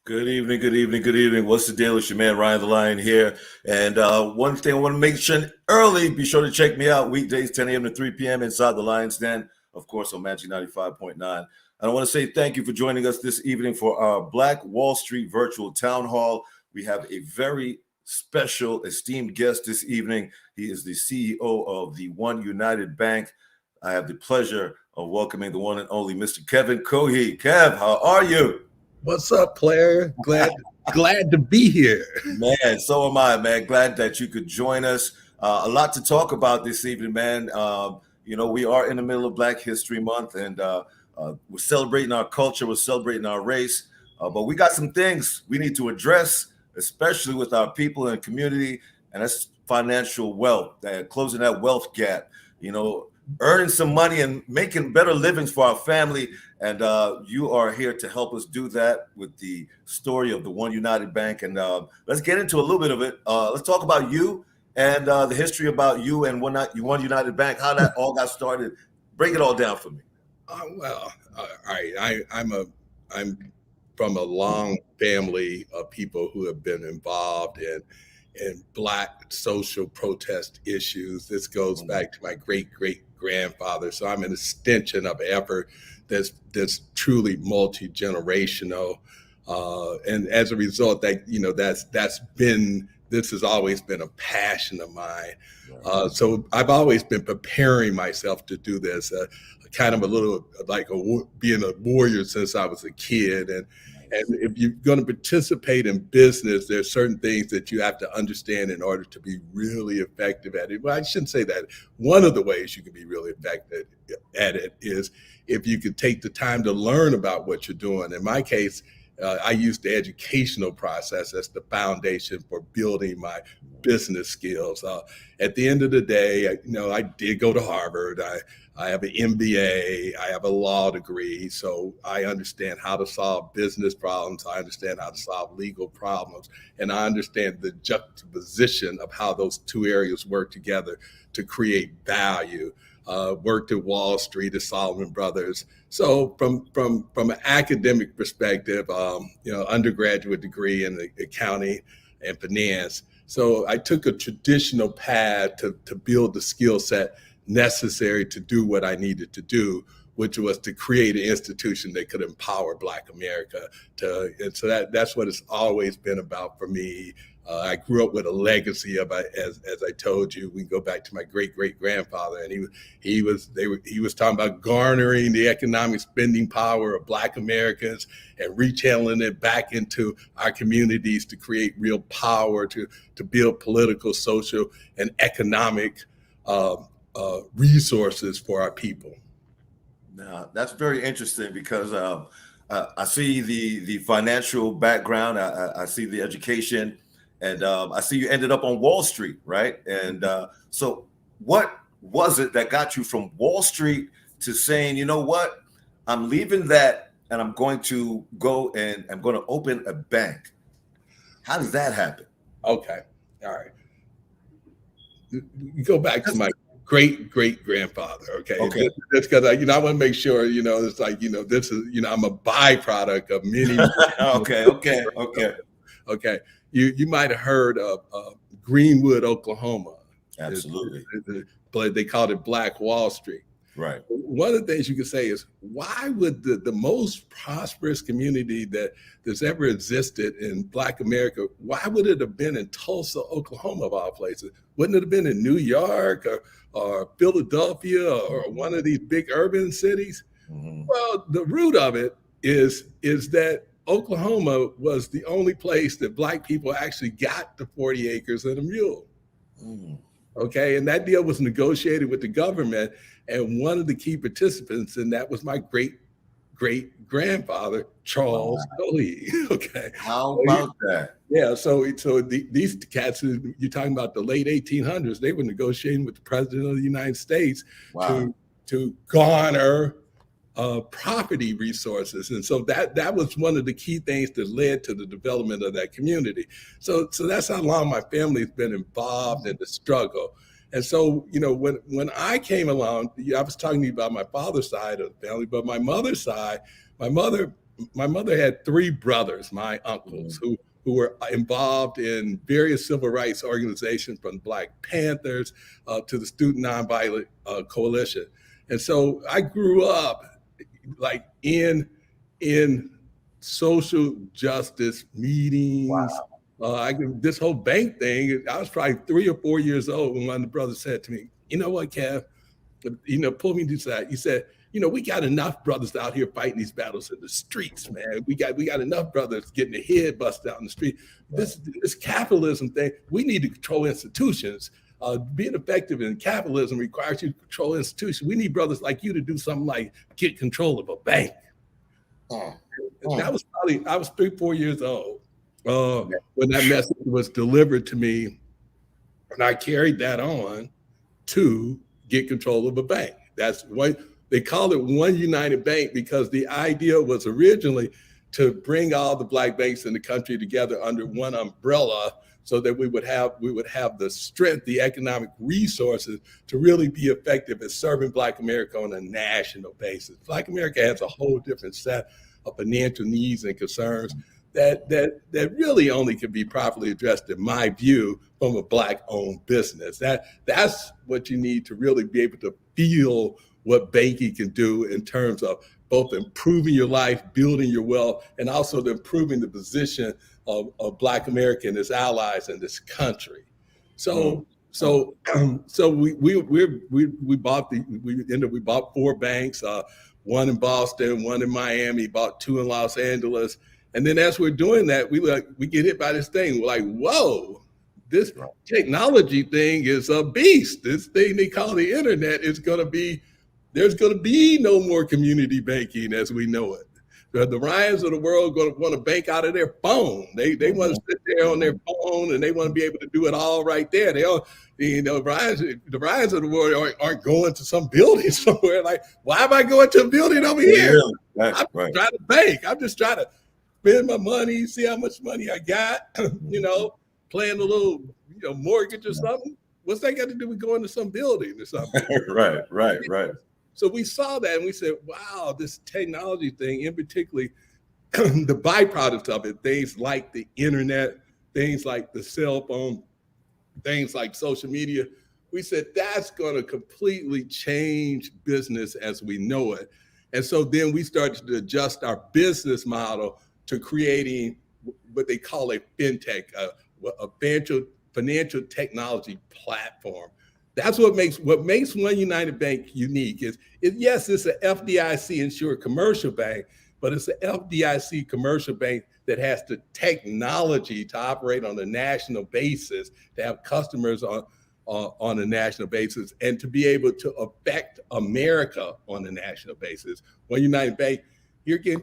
Good evening, good evening, good evening. What's the deal? It's your man Ryan the Lion here. And one thing I want to make sure early, be sure to check me out weekdays 10 a.m. to 3 p.m. inside the Lion's Den, of course, on Magic 95.9. I want to say thank you for joining us this evening for our Black Wall Street virtual town hall. We have a very special, esteemed guest this evening. He is the CEO of the OneUnited Bank. I have the pleasure of welcoming the one and only Mr. Kevin Cohey. Kev, how are you? What's up, player? Glad to be here. Man, so am I, man. Glad that you could join us. A lot to talk about this evening, man. We are in the middle of Black History Month, and we're celebrating our culture, we're celebrating our race. But we got some things we need to address, especially with our people and community, and that's financial wealth, closing that wealth gap. Earning some money and making better livings for our family. And you are here to help us do that with the story of the OneUnited Bank. And let's get into a little bit of it. Let's talk about you and the history about you and OneUnited Bank, how that all got started. Break it all down for me. All right. I'm from a long family of people who have been involved in Black social protest issues. This goes back to my great-great-grandfather. So I'm an extension of effort that's truly multi-generational. And as a result, this has always been a passion of mine. So I've always been preparing myself to do this, kind of a little like being a warrior since I was a kid. And if you're going to participate in business, there's certain things that you have to understand in order to be really effective at it. Well, I shouldn't say that. One of the ways you can be really effective at it is if you could take the time to learn about what you're doing. In my case, I use the educational process as the foundation for building my business skills. At the end of the day, I did go to Harvard. I have an MBA. I have a law degree. So I understand how to solve business problems. I understand how to solve legal problems. And I understand the juxtaposition of how those two areas work together to create value. Worked at Wall Street at Salomon Brothers. So from an academic perspective, undergraduate degree in accounting and finance. So I took a traditional path to build the skill set necessary to do what I needed to do, which was to create an institution that could empower Black America. And so that's what it's always been about for me. I grew up with a legacy of, as I told you, we can go back to my great-great-grandfather, and he was talking about garnering the economic spending power of Black Americans and rechanneling it back into our communities to create real power to build political, social, and economic resources for our people. Now, that's very interesting because I see the financial background, I see the education. And I see you ended up on Wall Street, right? And so what was it that got you from Wall Street to saying, you know what, I'm leaving that and I'm going to go and I'm going to open a bank? How does that happen? Okay. All right. You go back to my great-great-grandfather. Okay. That's because I want to make sure, it's like, this is, I'm a byproduct of many. Okay. You might have heard of Greenwood, Oklahoma. Absolutely. But they called it Black Wall Street. Right. One of the things you could say is, why would the most prosperous community that's ever existed in Black America, why would it have been in Tulsa, Oklahoma, of all places? Wouldn't it have been in New York or Philadelphia or one of these big urban cities? Mm-hmm. Well, the root of it is that Oklahoma was the only place that Black people actually got the 40 acres and a mule. Mm. Okay, and that deal was negotiated with the government, and one of the key participants in that was my great-great-grandfather, Charles Cooley. Okay. How about that? Yeah, so these cats, you're talking about the late 1800s, they were negotiating with the President of the United States to garner property resources. And so that was one of the key things that led to the development of that community. So that's how long my family's been involved in the struggle. And so, when I came along, I was talking to you about my father's side of the family, but my mother's side, my mother my mother had three brothers, my uncles, who were involved in various civil rights organizations, from Black Panthers to the Student Nonviolent Coalition. And so I grew up like in social justice meetings. This whole bank thing, I was probably 3 or 4 years old when one of the brothers said to me, "You know what, Kev?" Pulled me to the side. He said, "We got enough brothers out here fighting these battles in the streets, man. We got enough brothers getting their head busted out in the street. This capitalism thing, we need to control institutions. Being effective in capitalism requires you to control institutions. We need brothers like you to do something like get control of a bank." That was probably, I was 3, 4 years old when that message was delivered to me, and I carried that on to get control of a bank. That's what they call it, OneUnited Bank, because the idea was originally to bring all the Black banks in the country together under one umbrella, so that we would have the strength, the economic resources to really be effective at serving Black America on a national basis. Black America has a whole different set of financial needs and concerns that really only can be properly addressed, in my view, from a Black-owned business. That's what you need to really be able to feel what banking can do in terms of both improving your life, building your wealth, and also improving the position of Black America and its allies in this country. So we bought 4 banks, one in Boston, one in Miami, bought 2 in Los Angeles. And then as we're doing that, we get hit by this thing. We're like, whoa, this technology thing is a beast. This thing they call the internet is there's going to be no more community banking as we know it. The Ryans of the world going to want to bank out of their phone. They want to sit there on their phone, and they want to be able to do it all right there. The Ryans of the world aren't going to some building somewhere. Like, why am I going to a building over here? I'm trying to bank. I'm just trying to spend my money, see how much money I got, playing a little, mortgage or something. What's that got to do with going to some building or something? Right. So we saw that and we said, wow, this technology thing, and particularly the byproducts of it, things like the internet, things like the cell phone, things like social media, we said that's going to completely change business as we know it. And so then we started to adjust our business model to creating what they call a fintech, a financial technology platform. That's what makes OneUnited Bank unique. Yes, it's an FDIC insured commercial bank, but it's an FDIC commercial bank that has the technology to operate on a national basis, to have customers on a national basis, and to be able to affect America on a national basis. OneUnited Bank,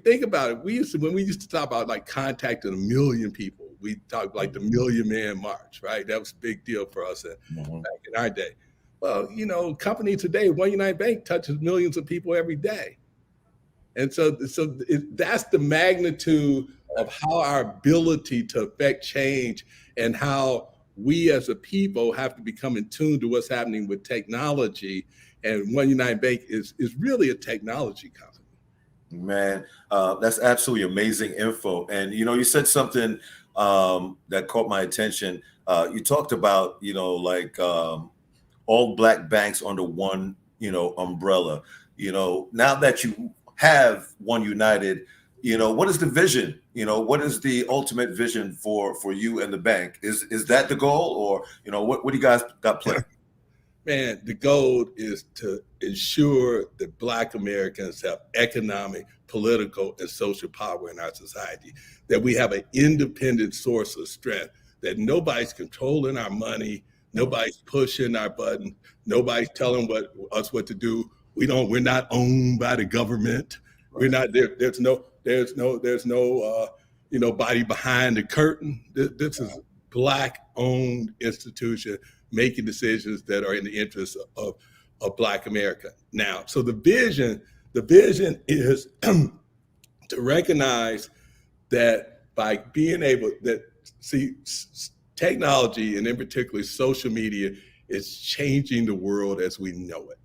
think about it. When we used to talk about like contacting 1 million people, we talked like the Million Man March, right? That was a big deal for us back in our day. Well, company today, OneUnited Bank touches millions of people every day. And so that's the magnitude of how our ability to affect change and how we as a people have to become in tune to what's happening with technology. And OneUnited Bank is really a technology company. Man, that's absolutely amazing info. And, you said something that caught my attention. You talked about, all Black banks under one, umbrella. Now that you have OneUnited, what is the vision? What is the ultimate vision for you and the bank? Is that the goal, or what do you guys got planned? Man, the goal is to ensure that Black Americans have economic, political, and social power in our society, that we have an independent source of strength, that nobody's controlling our money, nobody's pushing our button, nobody's telling us what to do. We're not owned by the government. We're not there. There's no body behind the curtain. This is Black-owned institution making decisions that are in the interest of Black America. Now, so the vision is to recognize that by being able technology, and in particular social media, is changing the world as we know it.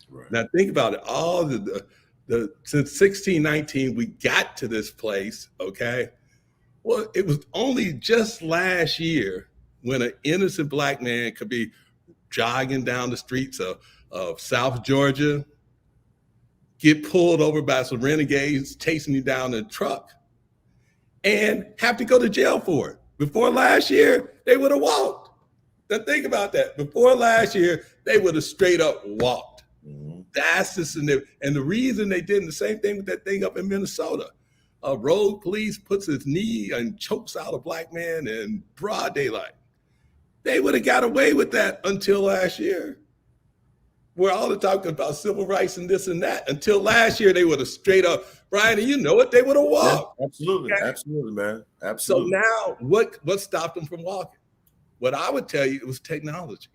Right. Now think about it, all the since 1619 we got to this place, okay? Well, it was only just last year when an innocent black man could be jogging down the streets of South Georgia, get pulled over by some renegades chasing you down in a truck, and have to go to jail for it. Before last year, they would have walked. Now think about that. Before last year, they would have straight up walked. Mhm. That's the significant. And the reason they did the same thing with that thing up in Minnesota. Road police puts his knee and chokes out a black man in broad daylight. They would have got away with that until last year. We're all talking about civil rights and this and that. Until last year, they would have straight up, Brian, and you know it, they would have walked. Yeah, absolutely, Okay? absolutely, man, So absolutely. now, what stopped them from walking? What I would tell you, it was technology.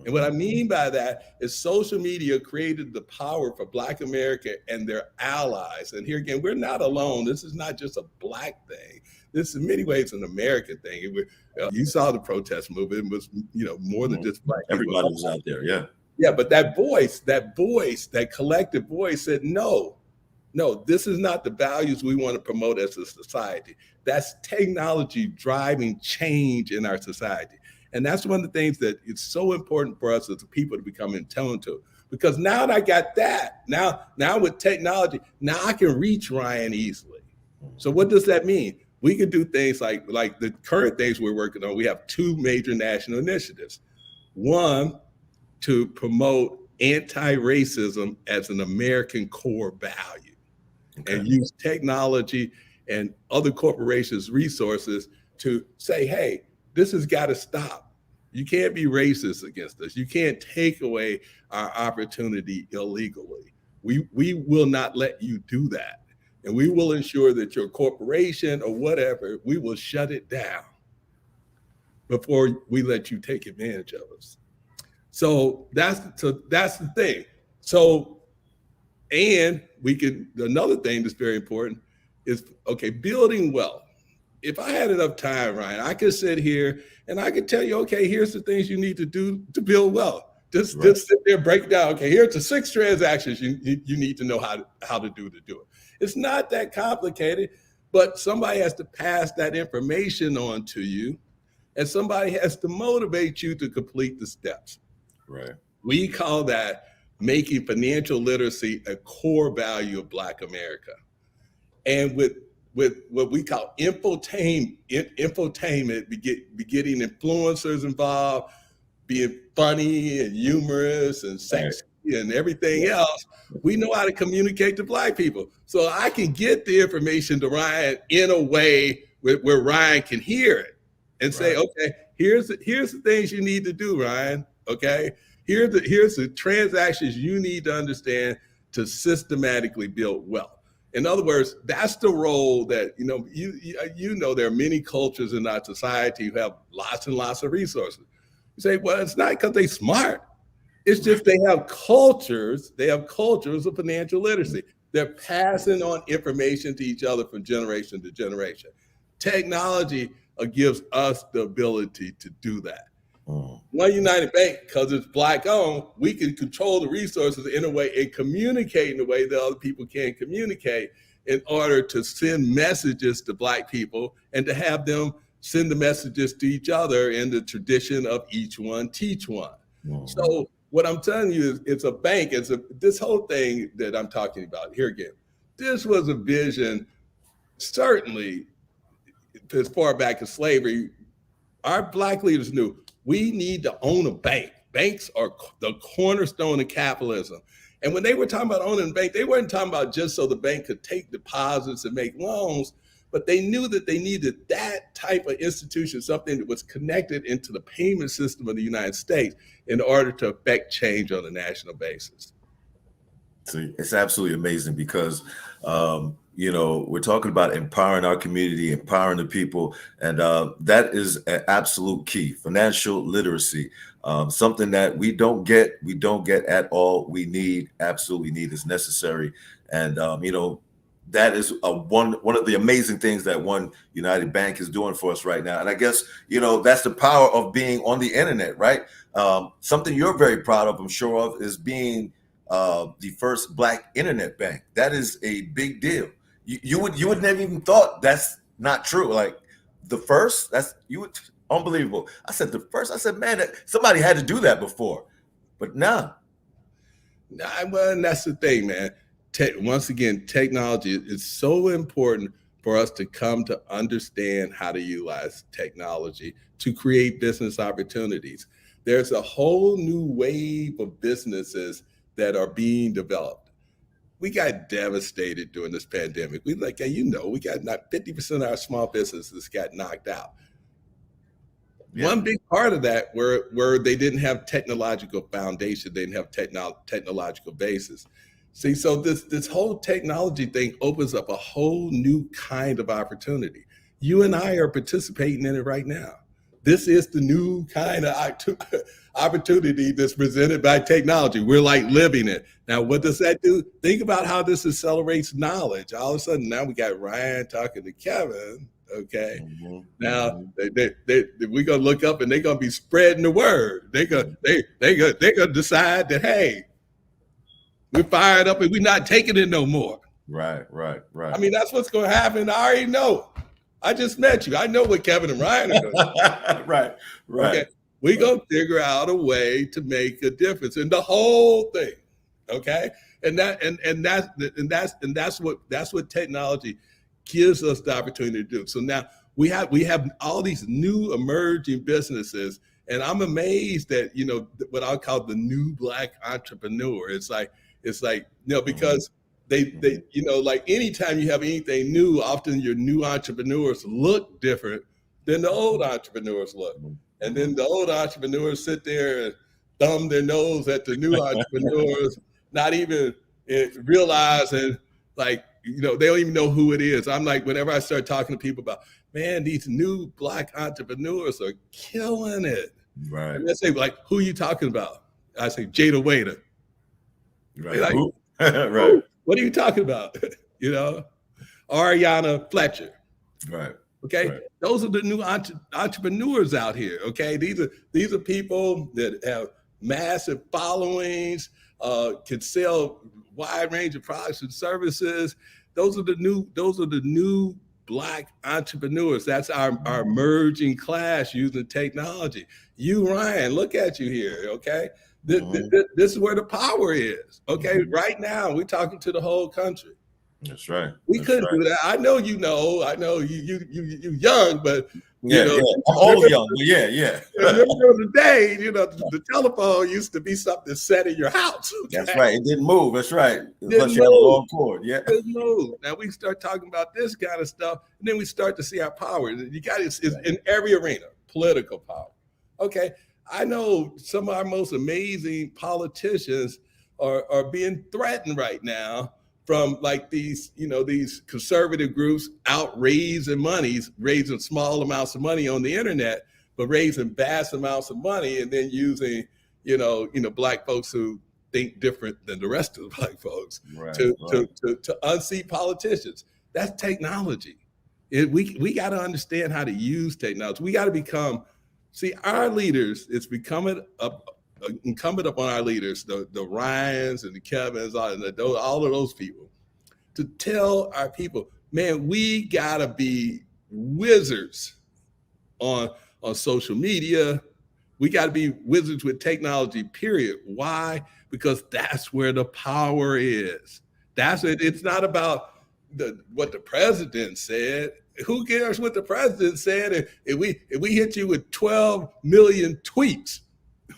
And what I mean by that is social media created the power for Black America and their allies. And here again, we're not alone. This is not just a Black thing. This is in many ways an American thing. You saw the protest movement. It was, more than just Black people. Everybody was out there, yeah. Yeah, but that collective voice said, no, this is not the values we want to promote as a society. That's technology driving change in our society. And that's one of the things that it's so important for us as a people to become in tune to. Because now that I got that, now with technology, now I can reach Ryan easily. So what does that mean? We can do things like the current things we're working on. We have two major national initiatives. One, to promote anti-racism as an American core value, and use technology and other corporations' resources to say, hey, this has got to stop. You can't be racist against us. You can't take away our opportunity illegally. We will not let you do that. And we will ensure that your corporation or whatever, we will shut it down before we let you take advantage of us. So that's the thing. So, and another thing that's very important is, building wealth. If I had enough time, Ryan, I could sit here and I could tell you, okay, here's the things you need to do to build wealth. Just sit there, break it down. Okay, here's the 6 transactions you need to know how to do it. It's not that complicated, but somebody has to pass that information on to you, and somebody has to motivate you to complete the steps. Right. We call that making financial literacy a core value of Black America. And with what we call infotainment, be getting influencers involved, being funny and humorous and sexy and everything else, we know how to communicate to Black people. So I can get the information to Ryan in a way where Ryan can hear it and say, okay, here's the things you need to do, Ryan. Okay, here's the transactions you need to understand to systematically build wealth. In other words, that's the role that, there are many cultures in our society who have lots and lots of resources. You say, well, it's not because they're smart. It's just they have cultures. They have cultures of financial literacy. They're passing on information to each other from generation to generation. Technology gives us the ability to do that. OneUnited Bank, because it's Black owned, we can control the resources in a way and communicate in a way that other people can't communicate in order to send messages to Black people and to have them send the messages to each other in the tradition of each one teach one. So what I'm telling you is it's a bank. This whole thing that I'm talking about here again, this was a vision, certainly as far back as slavery. Our Black leaders knew we need to own a bank. Banks are the cornerstone of capitalism. And when they were talking about owning a bank, they weren't talking about just so the bank could take deposits and make loans, but they knew that they needed that type of institution, something that was connected into the payment system of the United States in order to affect change on a national basis. See, it's absolutely amazing because, we're talking about empowering our community, empowering the people, and that is an absolute key. Financial literacy, something that we don't get at all. We need, absolutely need, is necessary, and that is one of the amazing things that OneUnited Bank is doing for us right now. And I guess that's the power of being on the internet, right? Something you're very proud of, I'm sure of, is being the first Black internet bank. That is a big deal. You would never even thought that's not true. Like the first, that's you would unbelievable. I said the first. I said, man, somebody had to do that before, but nah. Well, and that's the thing, man. Once again, technology is so important for us to come to understand how to utilize technology to create business opportunities. There's a whole new wave of businesses that are being developed. We got devastated during this pandemic. We we got not 50% of our small businesses got knocked out. Yeah. One big part of that where they didn't have technological foundation, they didn't have technological basis. See, so this whole technology thing opens up a whole new kind of opportunity. You and I are participating in it right now. This is the new kind of opportunity that's presented by technology. We're like living it. Now, what does that do? Think about how this accelerates knowledge. All of a sudden, now we got Ryan talking to Kevin. Okay. Mm-hmm. Now we're gonna look up and they're gonna be spreading the word. They're gonna decide that, hey, we're fired up and we're not taking it no more. Right. I mean, that's what's gonna happen. I already know. I just met you. I know what Kevin and Ryan are gonna do. Right. Okay. We're gonna figure out a way to make a difference in the whole thing. Okay. And that's what technology gives us the opportunity to do. So now we have all these new emerging businesses, and I'm amazed that what I call the new Black entrepreneur. It's like because they like anytime you have anything new, often your new entrepreneurs look different than the old entrepreneurs look, and then the old entrepreneurs sit there and thumb their nose at the new entrepreneurs, not even realizing like. They don't even know who it is. I'm like, whenever I start talking to people about, man, these new Black entrepreneurs are killing it. Right. And they say, like, who are you talking about? I say, Jada Waiter. Right. Like, right. What are you talking about? Ariana Fletcher. Right. Okay. Right. Those are the new entrepreneurs out here. Okay. These are people that have massive followings, can sell wide range of products and services. Those are the new Black entrepreneurs. That's our emerging class using technology. You, Ryan, look at you here. Okay. This is where the power is. Okay. Mm-hmm. Right now, we're talking to the whole country. That's right. We couldn't do that. I know you young, but I'm old young, but yeah. Remember the day, the telephone used to be something set in your house. Okay? That's right. It didn't move. That's right. Unless you had a long cord. Yeah. It didn't move. Now we start talking about this kind of stuff, and then we start to see our power. You got it's in every arena, political power. Okay. I know some of our most amazing politicians are being threatened right now from like these conservative groups out raising small amounts of money on the internet, but raising vast amounts of money and then using, Black folks who think different than the rest of the Black folks to unseat politicians. That's technology. We got to understand how to use technology. We got to our leaders, it's becoming incumbent upon our leaders, the Ryans and the Kevins, all of those people, to tell our people, man, we gotta be wizards on social media. We gotta be wizards with technology, period. Why? Because that's where the power is. That's it. It's not about what the president said. Who cares what the president said if we hit you with 12 million tweets?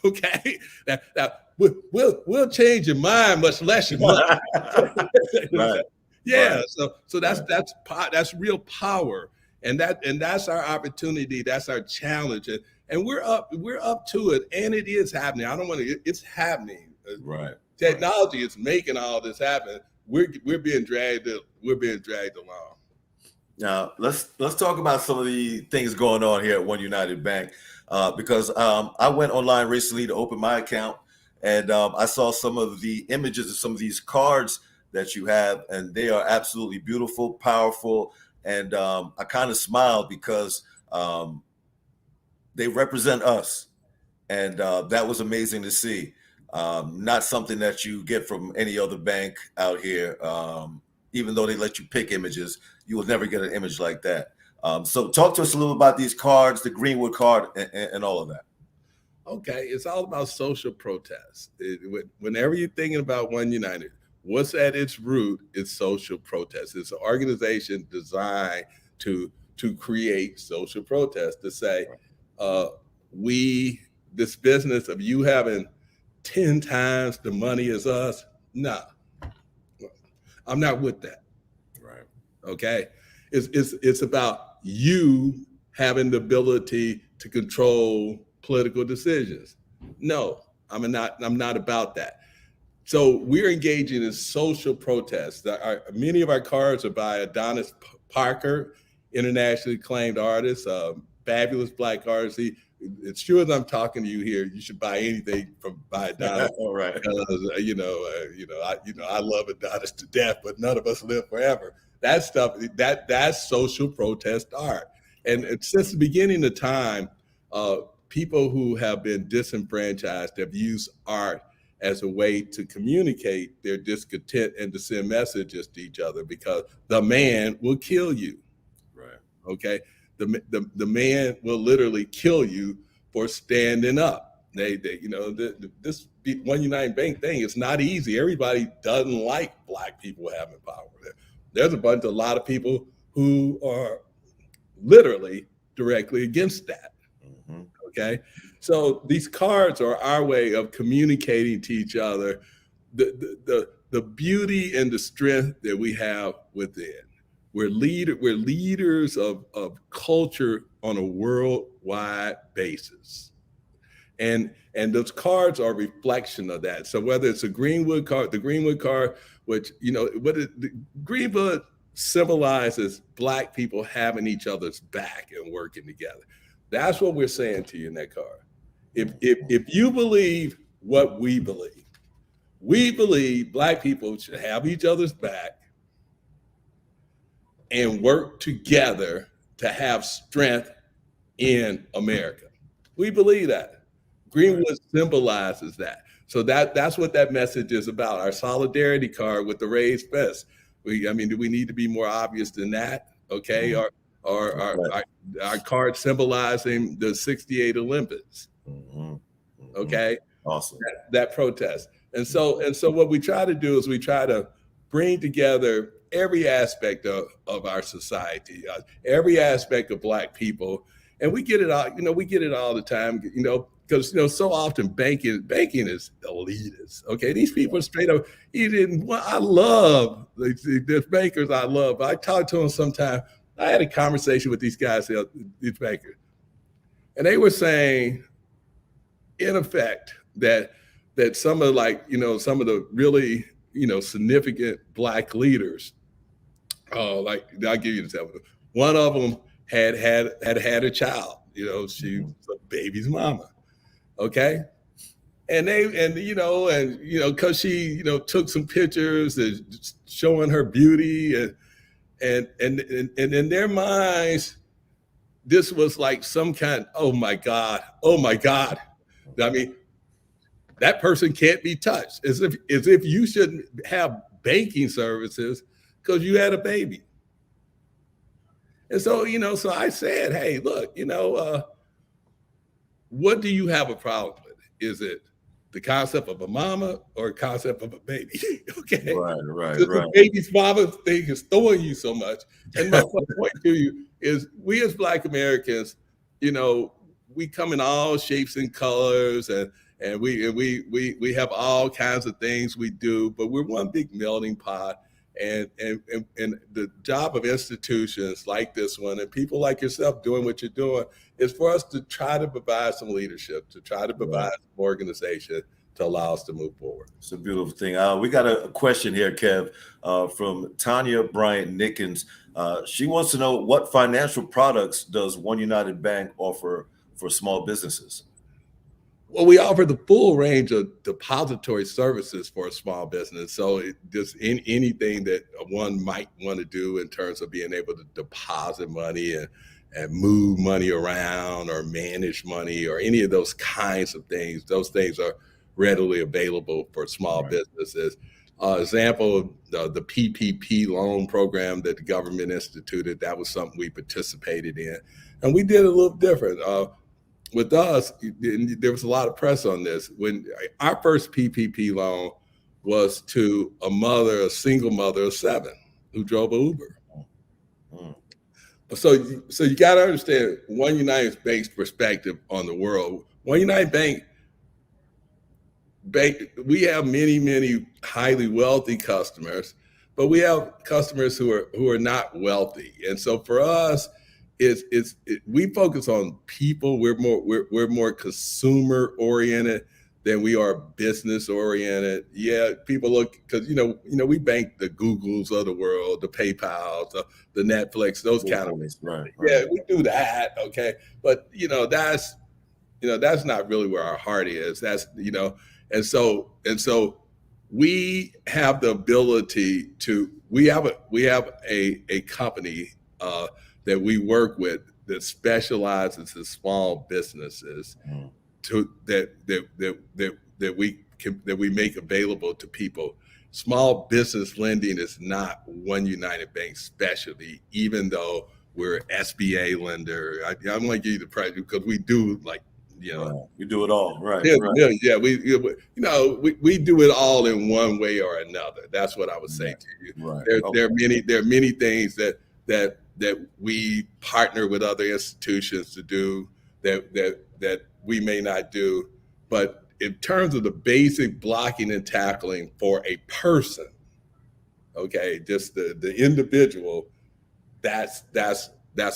Okay, now we'll change your mind, much less your money. Right. Yeah, right. So that's real power, and that's our opportunity. That's our challenge, and we're up to it, and it is happening. It's happening. Right. Technology is making all this happen. We're being dragged along. Now let's talk about some of the things going on here at OneUnited Bank. Because I went online recently to open my account, and I saw some of the images of some of these cards that you have, and they are absolutely beautiful, powerful, and I kind of smiled because they represent us, and that was amazing to see. Not something that you get from any other bank out here. Even though they let you pick images, you will never get an image like that. So talk to us a little about these cards, the Greenwood card, and all of that. Okay, it's all about social protest. Whenever you're thinking about OneUnited, what's at its root is social protest. It's an organization designed to create social protest, to say, we this business of you having 10 times the money as us, nah, I'm not with that. Right. Okay, it's about you having the ability to control political decisions. No, I'm not about that. So we're engaging in social protests. Many of our cards are by Adonis Parker, internationally acclaimed artist, fabulous Black artist. As sure as I'm talking to you here, you should buy anything by Adonis. All right. Because I love Adonis to death, but none of us live forever. That stuff, that's social protest art. And since the beginning of time, people who have been disenfranchised have used art as a way to communicate their discontent and to send messages to each other, because the man will kill you. Right. Okay. The man will literally kill you for standing up. This OneUnited Bank thing is not easy. Everybody doesn't like Black people having power. There's a lot of people who are literally directly against that. Mm-hmm. Okay, so these cards are our way of communicating to each other the beauty and the strength that we have within. We're leaders of culture on a worldwide basis. And those cards are a reflection of that. So whether it's a Greenwood card, the Greenwood card, which, the Greenwood symbolizes Black people having each other's back and working together. That's what we're saying to you in that card. If you believe what we believe Black people should have each other's back and work together to have strength in America. We believe that. Greenwood symbolizes that. So that's what that message is about. Our solidarity card with the raised fist. Do we need to be more obvious than that? Okay. Mm-hmm. Our card symbolizing the '68 Olympics. Mm-hmm. Mm-hmm. Okay. Awesome. That protest. And so what we try to do is we try to bring together every aspect of our society, every aspect of Black people. And we get it all, we get it all the time, because, so often banking is elitist. Okay. These people are straight up, I love the bankers. I love, I talk to them sometimes. I had a conversation with these guys, these bankers, and they were saying, in effect, that some of some of the really, significant Black leaders, I'll give you an example. One of them had a child, she was a baby's mama. Okay. And cause she, took some pictures and showing her beauty and in their minds, this was like some kind, oh my God. I mean, that person can't be touched, as if you shouldn't have banking services because you had a baby. And so, so I said, hey, look, what do you have a problem with? Is it the concept of a mama or a concept of a baby? Okay. Right. The baby's mama thing is throwing you so much. And my point to you is, we as Black Americans, we come in all shapes and colors, and we have all kinds of things we do, but we're one big melting pot. And the job of institutions like this one and people like yourself doing what you're doing is for us to try to provide some leadership, to try to provide some organization to allow us to move forward. It's a beautiful thing. We got a question here, Kev, from Tanya Bryant Nickens. She wants to know, what financial products does OneUnited Bank offer for small businesses? Well, we offer the full range of depository services for a small business. So just anything that one might want to do in terms of being able to deposit money and move money around or manage money or any of those kinds of things, those things are readily available for small businesses. Example, the PPP Loan Program that the government instituted, that was something we participated in. And we did it a little different. With us, there was a lot of press on this. When our first PPP loan was to a single mother of 7 who drove an Uber. So you got to understand OneUnited Bank's perspective on the world. OneUnited Bank, we have many highly wealthy customers, but we have customers who are not wealthy. And so for us, we focus on people. We're more consumer oriented than we are business oriented. Yeah, people look, because we bank the Googles of the world, the PayPals, the Netflix, those kind of things. Right. Yeah, we do that. Okay, but that's not really where our heart is. That's and so we have the ability to. We have a company that we work with that specializes in small businesses that we make available to people. Small business lending is not OneUnited Bank specialty, even though we're SBA lender. I'm going to give you the price because we do we do it all, right? Yeah, we do it all in one way or another. That's what I would say to you. Right. There are many things that we partner with other institutions to do that we may not do, but in terms of the basic blocking and tackling for a person, okay, just the individual, that's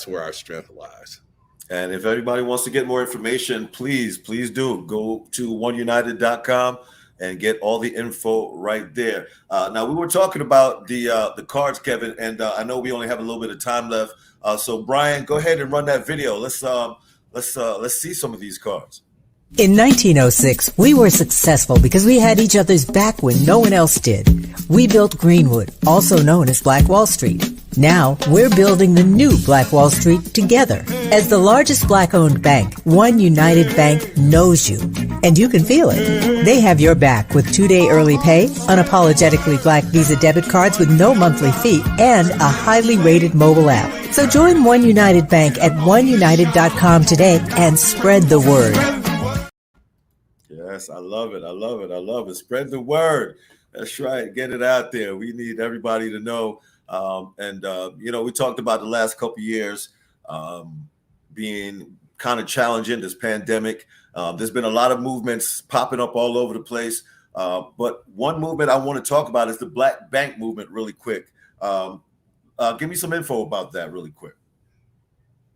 where our strength lies. And if anybody wants to get more information, please do go to OneUnited.com and get all the info right there. Now, we were talking about the cards, Kevin, and I know we only have a little bit of time left. So Brian, go ahead and run that video. Let's see some of these cards. In 1906, we were successful because we had each other's back when no one else did. We built Greenwood, also known as Black Wall Street. Now, we're building the new Black Wall Street together. As the largest Black-owned bank, OneUnited Bank knows you, and you can feel it. They have your back with 2-day early pay, unapologetically Black Visa debit cards with no monthly fee, and a highly rated mobile app. So join OneUnited Bank at OneUnited.com today and spread the word. Yes, I love it. Spread the word. That's right. Get it out there. We need everybody to know. We talked about the last couple of years being kind of challenging, this pandemic. There's been a lot of movements popping up all over the place. But one movement I want to talk about is the Black Bank movement really quick. Give me some info about that really quick.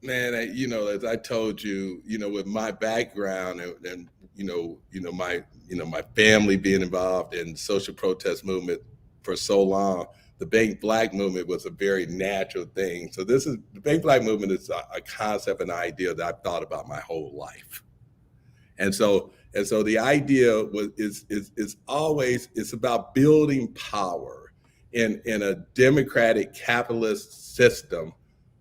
Man, as I told you, with my background and my family being involved in social protest movement for so long, the Bank Black movement was a very natural thing. So the Bank Black movement is a concept, an idea that I've thought about my whole life. And so the idea is always, it's about building power in a democratic capitalist system.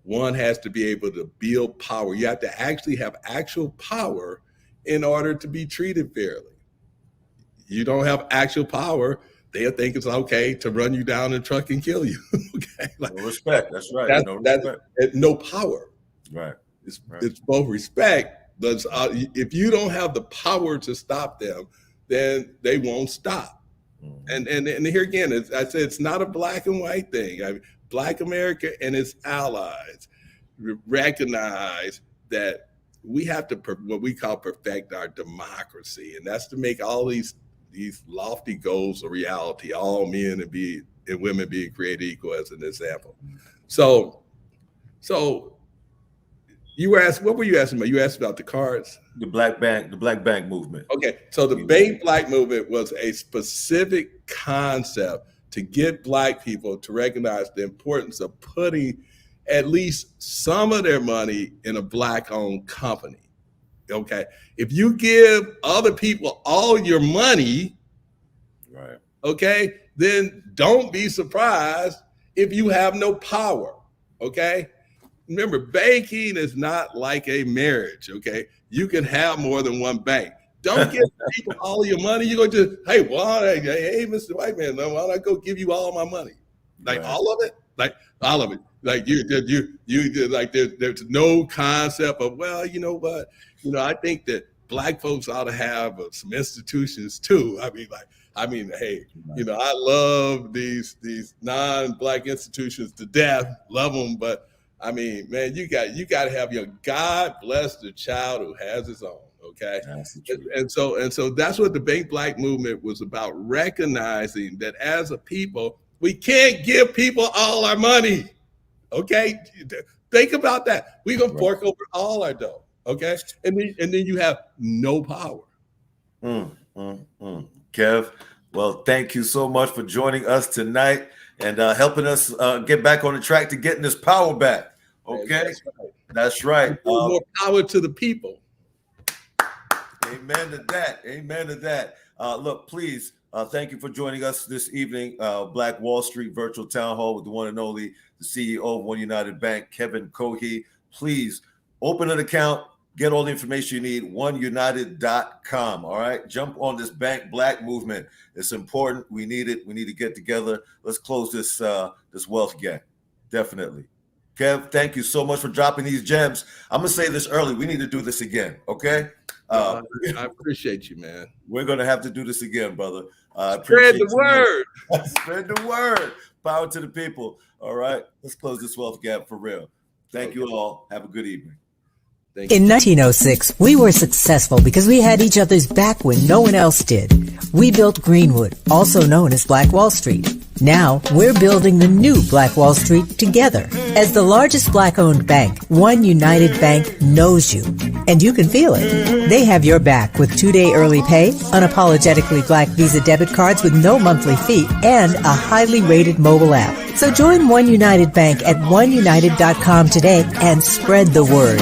One has to be able to build power. You have to actually have actual power in order to be treated fairly. You don't have actual power, they'll think it's okay to run you down in a truck and kill you. Okay, no respect. That's right. No power. Right. It's both respect, but if you don't have the power to stop them, then they won't stop. Mm-hmm. And here again, I said it's not a black and white thing. Black America and its allies recognize that we have to what we call perfect our democracy, and that's to make all these lofty goals a reality. All men and women being created equal, as an example. So you were asked, what were you asking about? You asked about the cards. The Black Bank movement. Okay, so the Bank Black movement was a specific concept to get Black people to recognize the importance of putting at least some of their money in a Black-owned company. Okay, if you give other people all your money, right? Okay, then don't be surprised if you have no power. Okay, remember, banking is not like a marriage. Okay, you can have more than one bank. Don't give people all of your money. You're going to just, hey, hey, Mr. White Man, why don't I go give you all my money? Like all of it? Like all of it. Like you like there's no concept of, well, you know what? I think that Black folks ought to have some institutions too. I mean, hey, I love these non-Black institutions to death, love them, but I mean, man, you got to have your God bless the child who has his own. Okay, and so that's what the Bank Black movement was about, recognizing that as a people, we can't give people all our money. Okay, think about that. We're gonna fork over all our dough. Okay, and then you have no power. Kev, well, thank you so much for joining us tonight and helping us get back on the track to getting this power back. Okay, that's right. More power to the people. Amen to that. Amen to that. Look, please, thank you for joining us this evening. Black Wall Street Virtual Town Hall with the one and only, the CEO of One United Bank, Kevin Cohey. Please open an account, get all the information you need, OneUnited.com. All right, jump on this Bank Black movement. It's important. We need it. We need to get together. Let's close this wealth gap. Definitely. Kev, thank you so much for dropping these gems. I'm going to say this early. We need to do this again, okay? I appreciate you, man. We're going to have to do this again, brother. Spread the word. Spread the word. Power to the people. All right. Let's close this wealth gap for real. Thank you all. Have a good evening. In 1906, we were successful because we had each other's back when no one else did. We built Greenwood, also known as Black Wall Street. Now, we're building the new Black Wall Street together. As the largest Black-owned bank, One United Bank knows you, and you can feel it. They have your back with 2-day early pay, unapologetically Black Visa debit cards with no monthly fee, and a highly rated mobile app. So join One United Bank at OneUnited.com today and spread the word.